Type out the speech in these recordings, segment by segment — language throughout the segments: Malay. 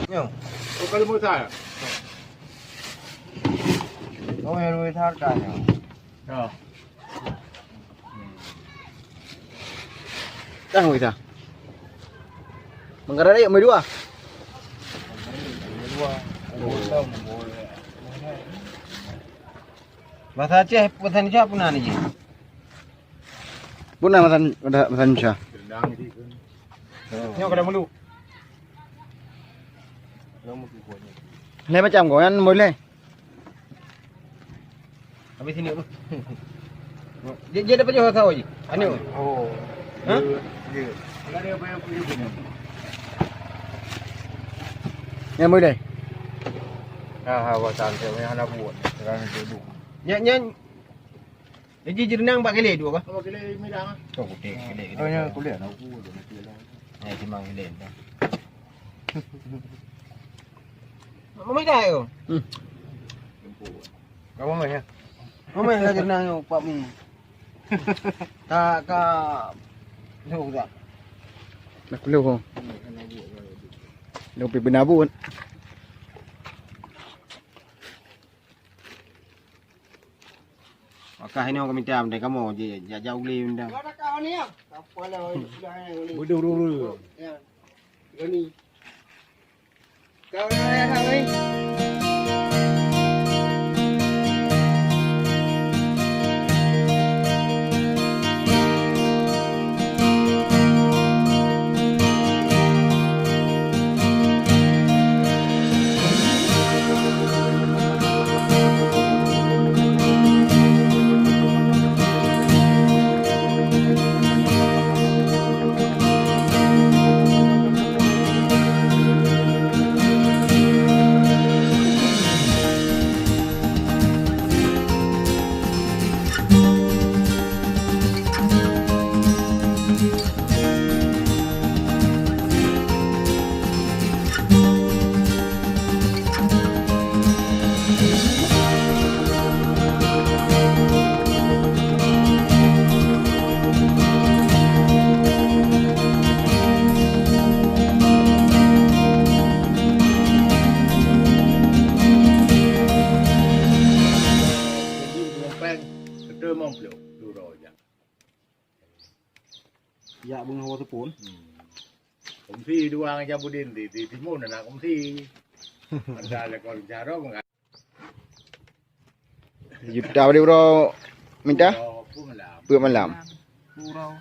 Yo. Oh, kalau mau saya. Oh, yang lebih harganya. Ya. Dah kita. Menggerak yuk, dua. Bahasa Aceh, bahasa Indonesia apa nih? Punah masan Indonesia. Rendang di kan. Nyok kada mulu. Này macam kau yang boleh. Habis sini apa? Dia dapat jual tahu je. Ani. Oh. Hah? Ya. Enggak ada apa yang punya punya. Yang boleh. Kawasan saya yang anak buat. Sekarang duduk. Nya. Jadi renang 4 kali dua kah? Kalau kira midang. Oh, gede. Oh, ya kuliah aku udah mati lah. Ya, timang gede. Mamai dah yo. Kamu mah ya. Mamai dah renang yo Pak Mi. Ka Lu tak. Nak perlu kau. Nak pergi benabu. Maka ini orang minta ambil kamu je jauh li minta. Ada kau ni ya? Apa lah sudah ni. Bodoh. Ya. Ini. Kau ni. Đưa mong liệu đủ rồi nhỉ. Ya bung hawa tepun. Công ty đua ngang trong Budin thì môn là công ty. Thành ra là còn nhà đó còn Juta dia bro minta. Pur malam. Purau.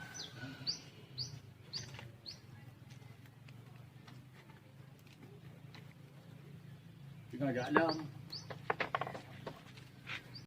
Tinggal jalan.